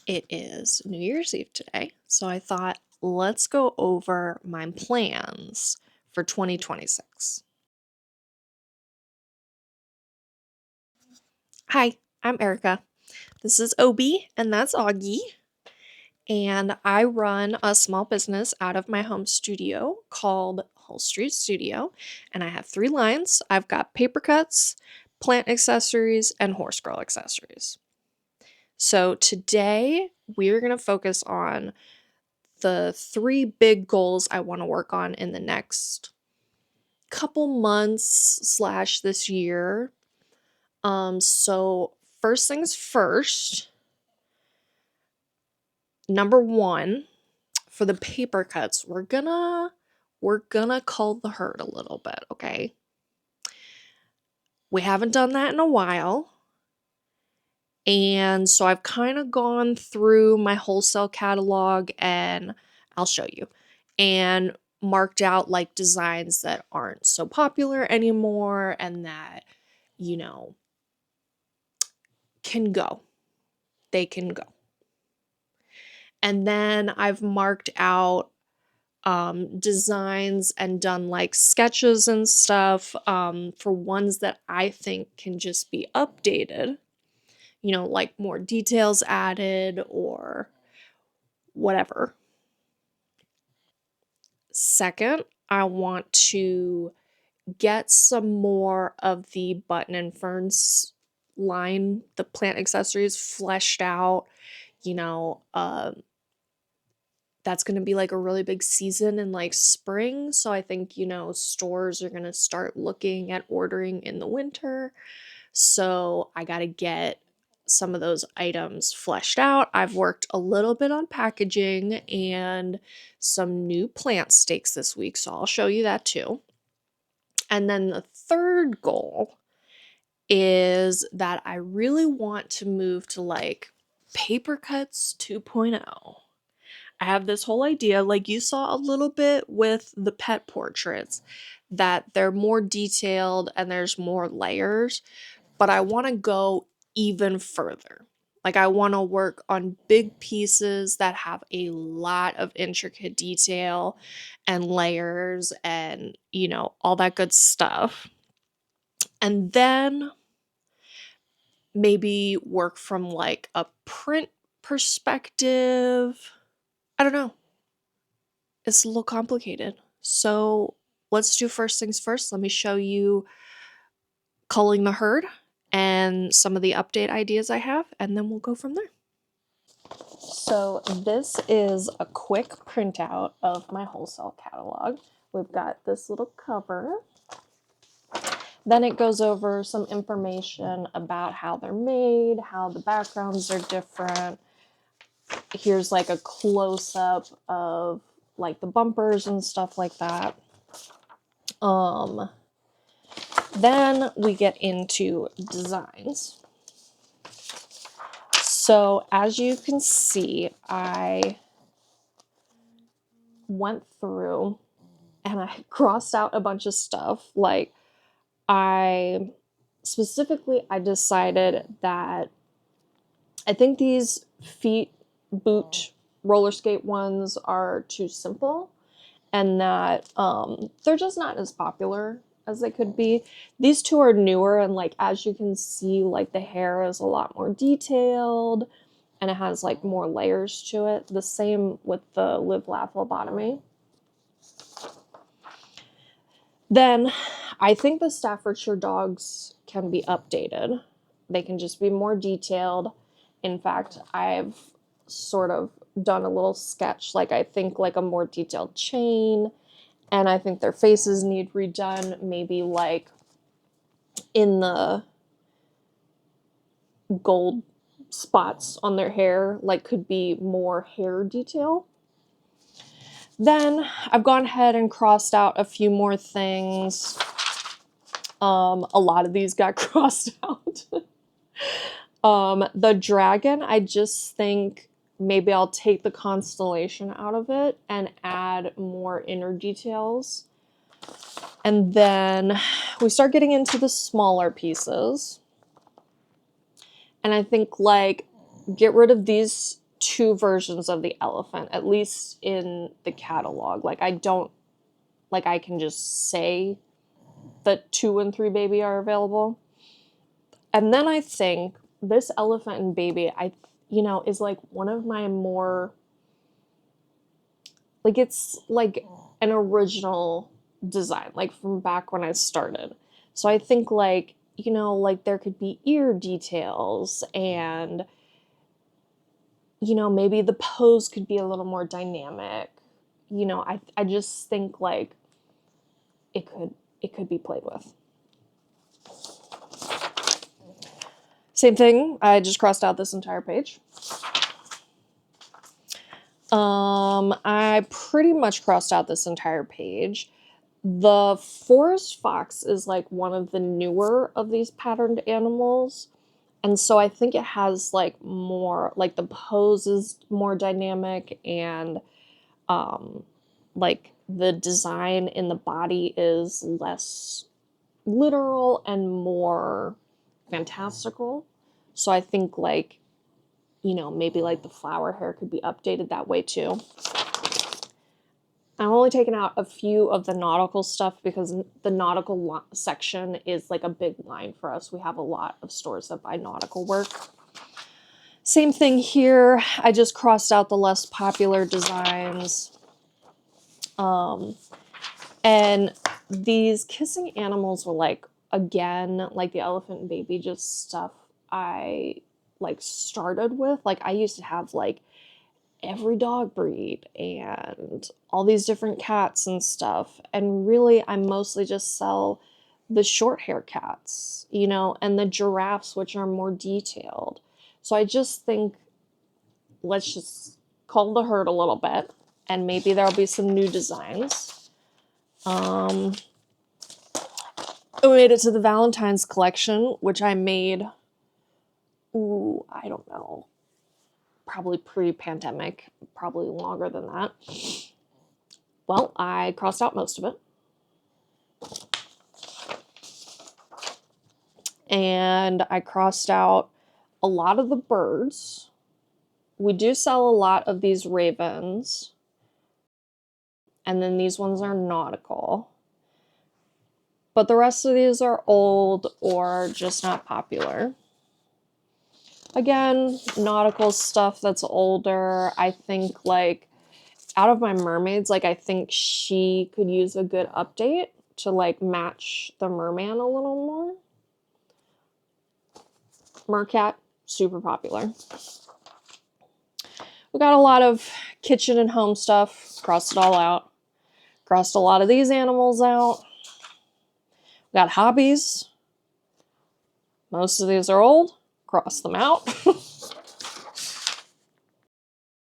It is New Year's Eve today, so I thought let's go over my plans for 2026. Hi, I'm Erica. This is Obi, and that's Augie. And I run a small business out of my home studio called Hull Street Studio. And I have 3 lines. I've got Papercuts, plant accessories, and horse girl accessories. So today we're going to focus on the 3 big goals I want to work on in the next couple months slash this year. So first things first, number 1, for the paper cuts, we're gonna cull the herd a little bit, okay? We haven't done that in a while. And so I've kind of gone through my wholesale catalog, and I'll show you, and marked out like designs that aren't so popular anymore and that, you know, can go. They can go. And then I've marked out designs and done like sketches and stuff for ones that I think can just be updated, like more details added or whatever. Second, I want to get some more of the Button and Fern's line, the plant accessories, fleshed out. You know, that's going to be like a really big season in like spring. So I think, stores are going to start looking at ordering in the winter. So I got to get some of those items fleshed out. I've worked a little bit on packaging and some new plant stakes this week, so I'll show you that too. And then the third goal is that I really want to move to like Papercuts 2.0. I have this whole idea, like you saw a little bit with the pet portraits, that they're more detailed and there's more layers, but I want to go even further. Like, I want to work on big pieces that have a lot of intricate detail and layers and, all that good stuff. And then maybe work from like a print perspective. I don't know. It's a little complicated. So let's do first things first. Let me show you culling the herd and some of the update ideas I have, and then we'll go from there. So this is a quick printout of my wholesale catalog. We've got this little cover. Then it goes over some information about how they're made, how the backgrounds are different. Here's like a close-up of like the bumpers and stuff like that. Then we get into designs. So as you can see, I went through and I crossed out a bunch of stuff. Like I decided that I think these feet boot roller skate ones are too simple and that they're just not as popular as they could be. These 2 are newer, and like as you can see, like the hair is a lot more detailed and it has like more layers to it. The same with the Live Laugh Lobotomy. Then I think the Staffordshire dogs can be updated. They can just be more detailed. In fact, I've sort of done a little sketch, like I think like a more detailed chain, and I think their faces need redone, maybe like in the gold spots on their hair, like could be more hair detail. Then I've gone ahead and crossed out a few more things. A lot of these got crossed out. The dragon, I just think maybe I'll take the constellation out of it and add more inner details. And then we start getting into the smaller pieces. And I think like get rid of these two versions of the elephant, at least in the catalog. Like I don't, like I can just say that 2 and 3 baby are available. And then I think this elephant and baby, is like one of my more, like it's like an original design, like from back when I started. So I think like, like there could be ear details and, maybe the pose could be a little more dynamic. I just think like it could be played with. Same thing, I just crossed out this entire page. I pretty much crossed out this entire page. The forest fox is like one of the newer of these patterned animals. And so I think it has like more, like the pose is more dynamic and like the design in the body is less literal and more fantastical. So I think like, maybe like the flower hair could be updated that way too. I'm only taking out a few of the nautical stuff because the nautical section is like a big line for us. We have a lot of stores that buy nautical work. Same thing here. I just crossed out the less popular designs. And these kissing animals were like, again, like the elephant and baby, just stuff I like started with. Like I used to have like every dog breed and all these different cats and stuff. And really, I mostly just sell the short hair cats, and the giraffes, which are more detailed. So I just think let's just cull the herd a little bit and maybe there'll be some new designs. We made it to the Valentine's collection, which I made, I don't know, probably pre-pandemic, probably longer than that. Well, I crossed out most of it. And I crossed out a lot of the birds. We do sell a lot of these ravens. And then these ones are nautical. But the rest of these are old or just not popular. Again, nautical stuff that's older. I think like out of my mermaids, like I think she could use a good update to like match the merman a little more. Mercat, super popular. We got a lot of kitchen and home stuff. Crossed it all out. Crossed a lot of these animals out. We got hobbies. Most of these are old. Cross them out.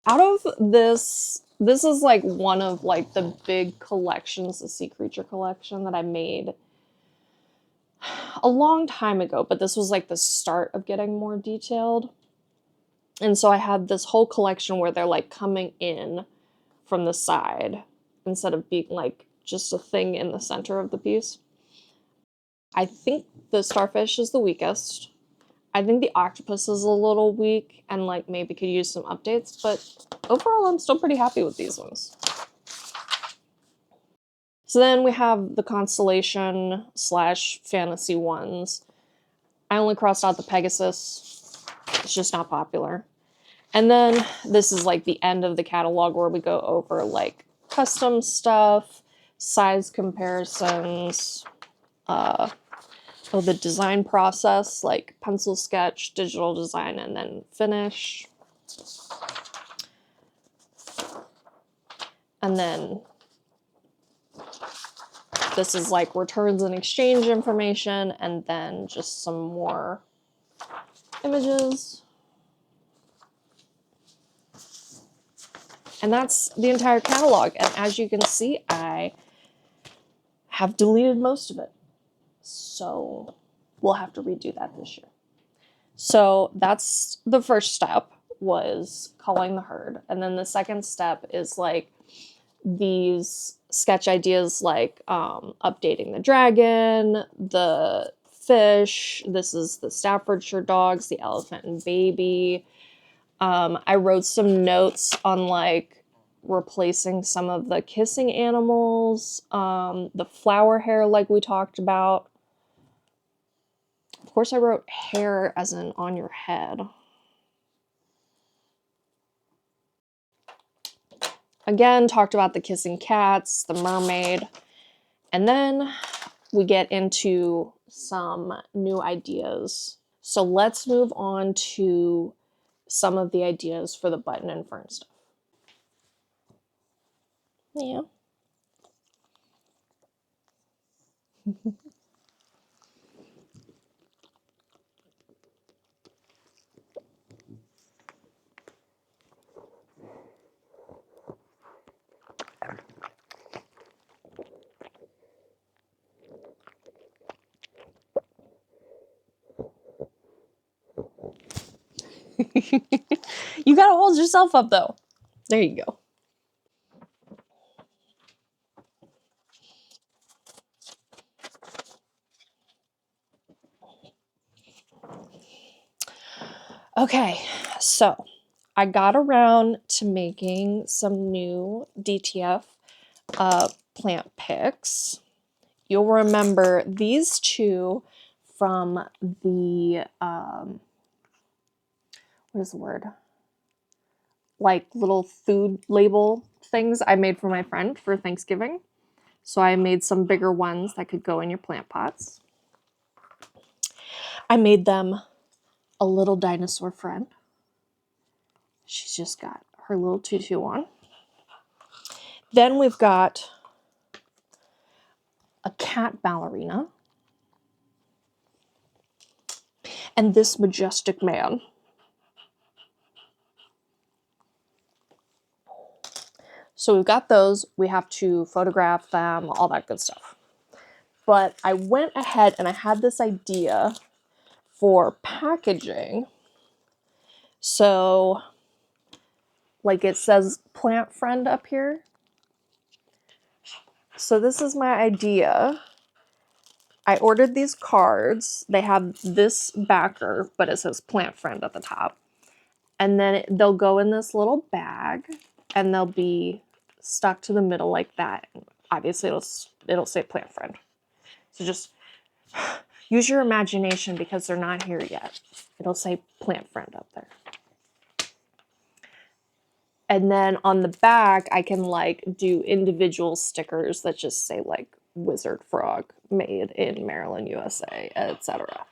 Out of this is like one of like the big collections, the sea creature collection that I made a long time ago, but this was like the start of getting more detailed. And so I had this whole collection where they're like coming in from the side instead of being like just a thing in the center of the piece. I think the starfish is the weakest. I think the octopus is a little weak and like maybe could use some updates, but overall I'm still pretty happy with these ones. So then we have the constellation / fantasy ones. I only crossed out the Pegasus. It's just not popular. And then this is like the end of the catalog where we go over like custom stuff, size comparisons, the design process, like pencil sketch, digital design, and then finish. And then this is like returns and exchange information, and then just some more images. And that's the entire catalog. And as you can see, I have deleted most of it. So we'll have to redo that this year. So that's the first step, was culling the herd. And then the second step is like these sketch ideas like updating the dragon, the fish, this is the Staffordshire dogs, the elephant and baby. I wrote some notes on like replacing some of the kissing animals, the flower hair like we talked about. Of course I wrote hair as in on your head. Again, talked about the kissing cats, the mermaid, and then we get into some new ideas. So let's move on to some of the ideas for the Button and Fern stuff. Yeah. You gotta hold yourself up though. There you go. Okay, so I got around to making some new DTF plant picks. You'll remember these two from the, what is the word? Like little food label things I made for my friend for Thanksgiving. So I made some bigger ones that could go in your plant pots. I made them a little dinosaur friend. She's just got her little tutu on. Then we've got a cat ballerina. And this majestic man. So we've got those. We have to photograph them, all that good stuff. But I went ahead and I had this idea for packaging. So, like it says plant friend up here. So this is my idea. I ordered these cards. They have this backer, but it says plant friend at the top. And then they'll go in this little bag and they'll be stuck to the middle like that. Obviously it'll say plant friend. So just use your imagination because they're not here yet. It'll say plant friend up there. And then on the back, I can like do individual stickers that just say like Wizard Frog made in Maryland, USA, etc.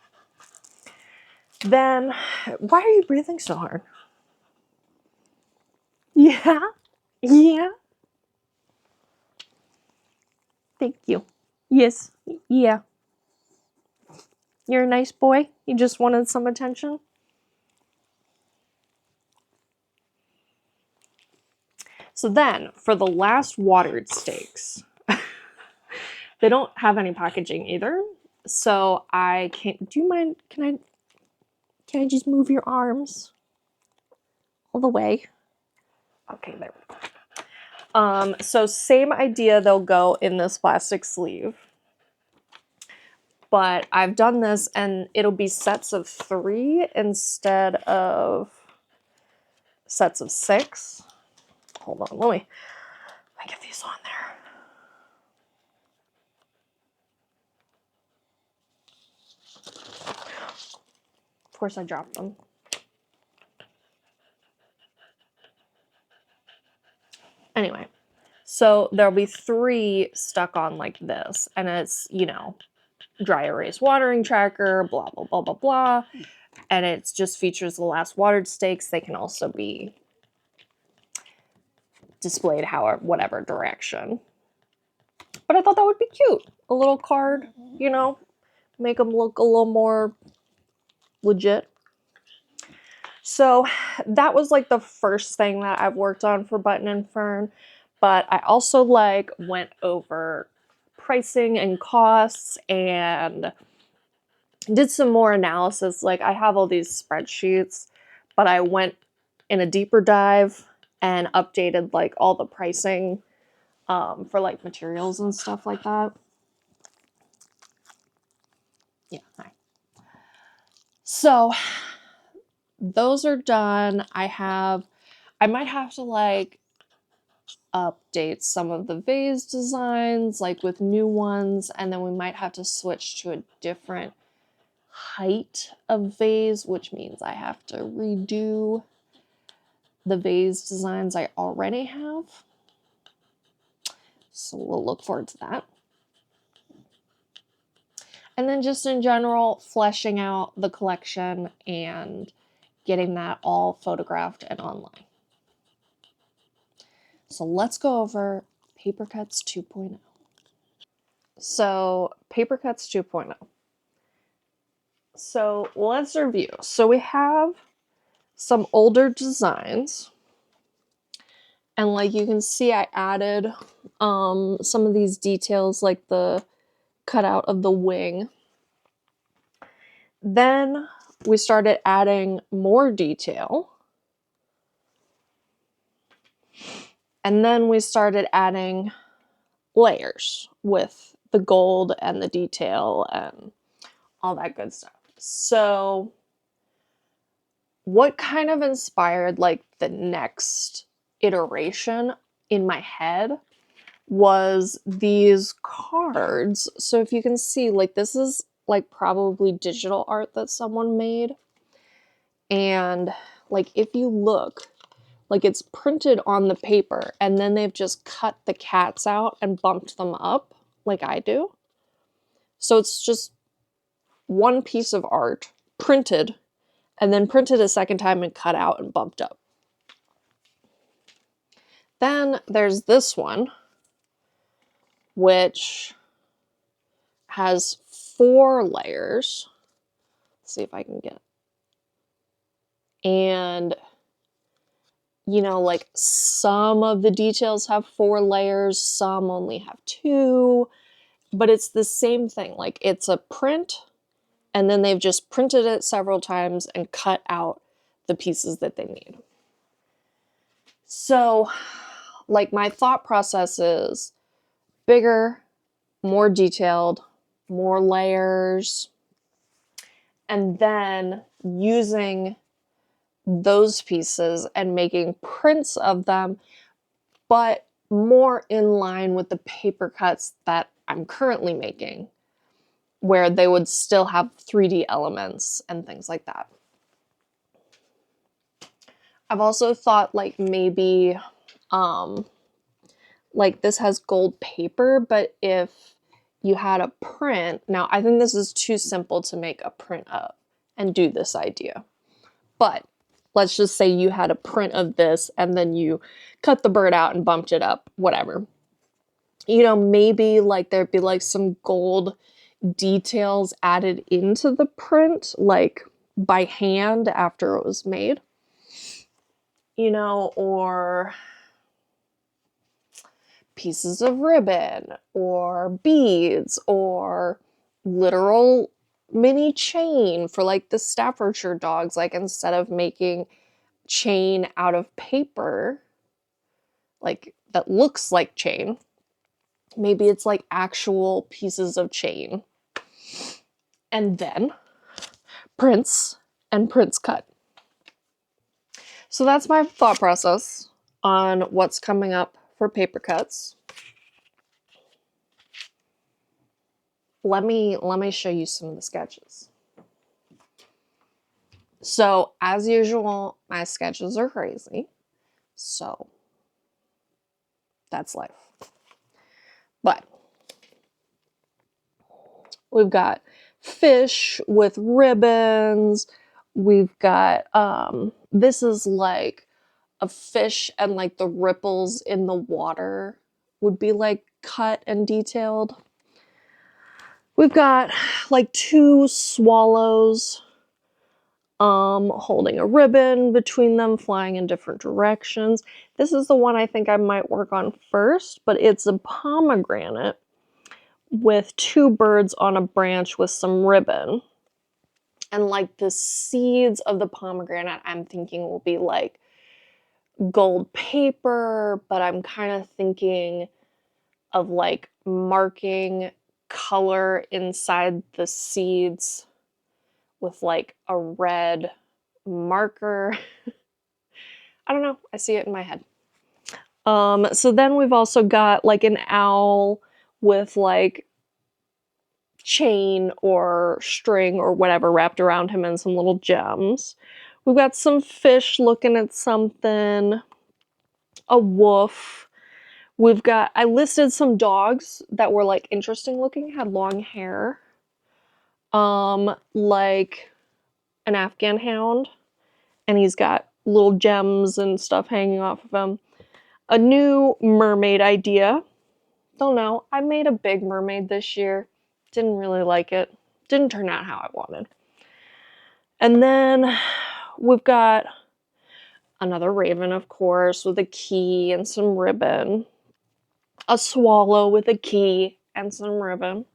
Then, why are you breathing so hard? Yeah? Yeah? Thank you. Yes. Yeah. You're a nice boy? You just wanted some attention? So then, for the last watered stakes, they don't have any packaging either. So I can't, do you mind, can I just move your arms all the way? Okay, there we go. So same idea, they'll go in this plastic sleeve. But I've done this and it'll be sets of 3 instead of sets of 6. Hold on, let me get these on there. Of course I dropped them. Anyway, so there'll be 3 stuck on like this, and it's, you know, dry erase watering tracker, blah, blah, blah, blah, blah. And it just features the last watered stakes. They can also be displayed however, whatever direction. But I thought that would be cute. A little card, you know, make them look a little more legit. So that was like the first thing that I've worked on for Button and Fern. But I also like went over pricing and costs and did some more analysis. Like I have all these spreadsheets, but I went in a deeper dive and updated like all the pricing for like materials and stuff like that. Yeah, hi. So those are done. I might have to like update some of the vase designs, like with new ones, and then we might have to switch to a different height of vase, which means I have to redo the vase designs I already have. So we'll look forward to that. And then just in general, fleshing out the collection and getting that all photographed and online. So let's go over Papercuts 2.0. So Papercuts 2.0. So let's review. So we have some older designs. And like you can see, I added some of these details, like the cutout of the wing. Then we started adding more detail. And then we started adding layers with the gold and the detail and all that good stuff. So what kind of inspired like the next iteration in my head was these cards. So if you can see, like this is like probably digital art that someone made. And like if you look, like it's printed on the paper and then they've just cut the cats out and bumped them up like I do. So it's just one piece of art printed and then printed a second time and cut out and bumped up. Then there's this one, which has 4 layers. Let's see if I can get. And you know, like some of the details have 4 layers, some only have 2, but it's the same thing. Like it's a print and then they've just printed it several times and cut out the pieces that they need. So like my thought process is bigger, more detailed, more layers, and then using those pieces and making prints of them, but more in line with the paper cuts that I'm currently making, where they would still have 3D elements and things like that. I've also thought like maybe like this has gold paper, but if you had a print, now I think this is too simple to make a print of and do this idea, but let's just say you had a print of this and then you cut the bird out and bumped it up, whatever. You know, maybe like there'd be like some gold details added into the print, like by hand after it was made. You know, or pieces of ribbon or beads or literal mini chain for like the Staffordshire dogs. Like instead of making chain out of paper, like that looks like chain, maybe it's like actual pieces of chain. And then prints and prints cut. So that's my thought process on what's coming up for Papercuts. Let me show you some of the sketches. So as usual, my sketches are crazy. So that's life. But we've got fish with ribbons. We've got, this is like a fish and like the ripples in the water would be like cut and detailed. We've got like 2 swallows holding a ribbon between them, flying in different directions. This is the one I think I might work on first, but it's a pomegranate with 2 birds on a branch with some ribbon. And like the seeds of the pomegranate, I'm thinking will be like gold paper, but I'm kind of thinking of like marking color inside the seeds with like a red marker. I don't know. I see it in my head. So then we've also got like an owl with like chain or string or whatever wrapped around him and some little gems. We've got some fish looking at something, a wolf. I listed some dogs that were like interesting looking, had long hair. Like an Afghan hound, and he's got little gems and stuff hanging off of him. A new mermaid idea. Don't know. I made a big mermaid this year. Didn't really like it. Didn't turn out how I wanted. And then we've got another raven, of course, with a key and some ribbon. A swallow with a key and some ribbon.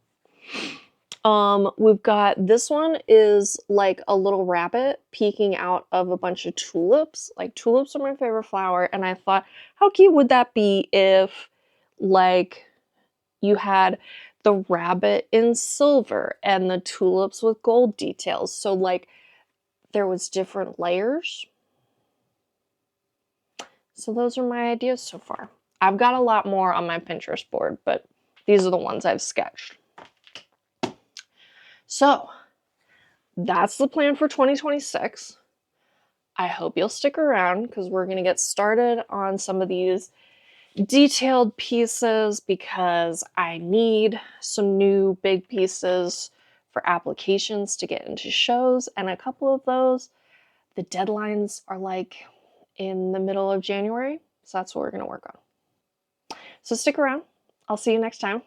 We've got this one is like a little rabbit peeking out of a bunch of tulips. Like tulips are my favorite flower, and I thought, how cute would that be if like you had the rabbit in silver and the tulips with gold details. So like there was different layers. So those are my ideas so far. I've got a lot more on my Pinterest board, but these are the ones I've sketched. So that's the plan for 2026. I hope you'll stick around because we're going to get started on some of these detailed pieces because I need some new big pieces for applications to get into shows, and a couple of those, the deadlines are like in the middle of January, so that's what we're going to work on. So stick around. I'll see you next time.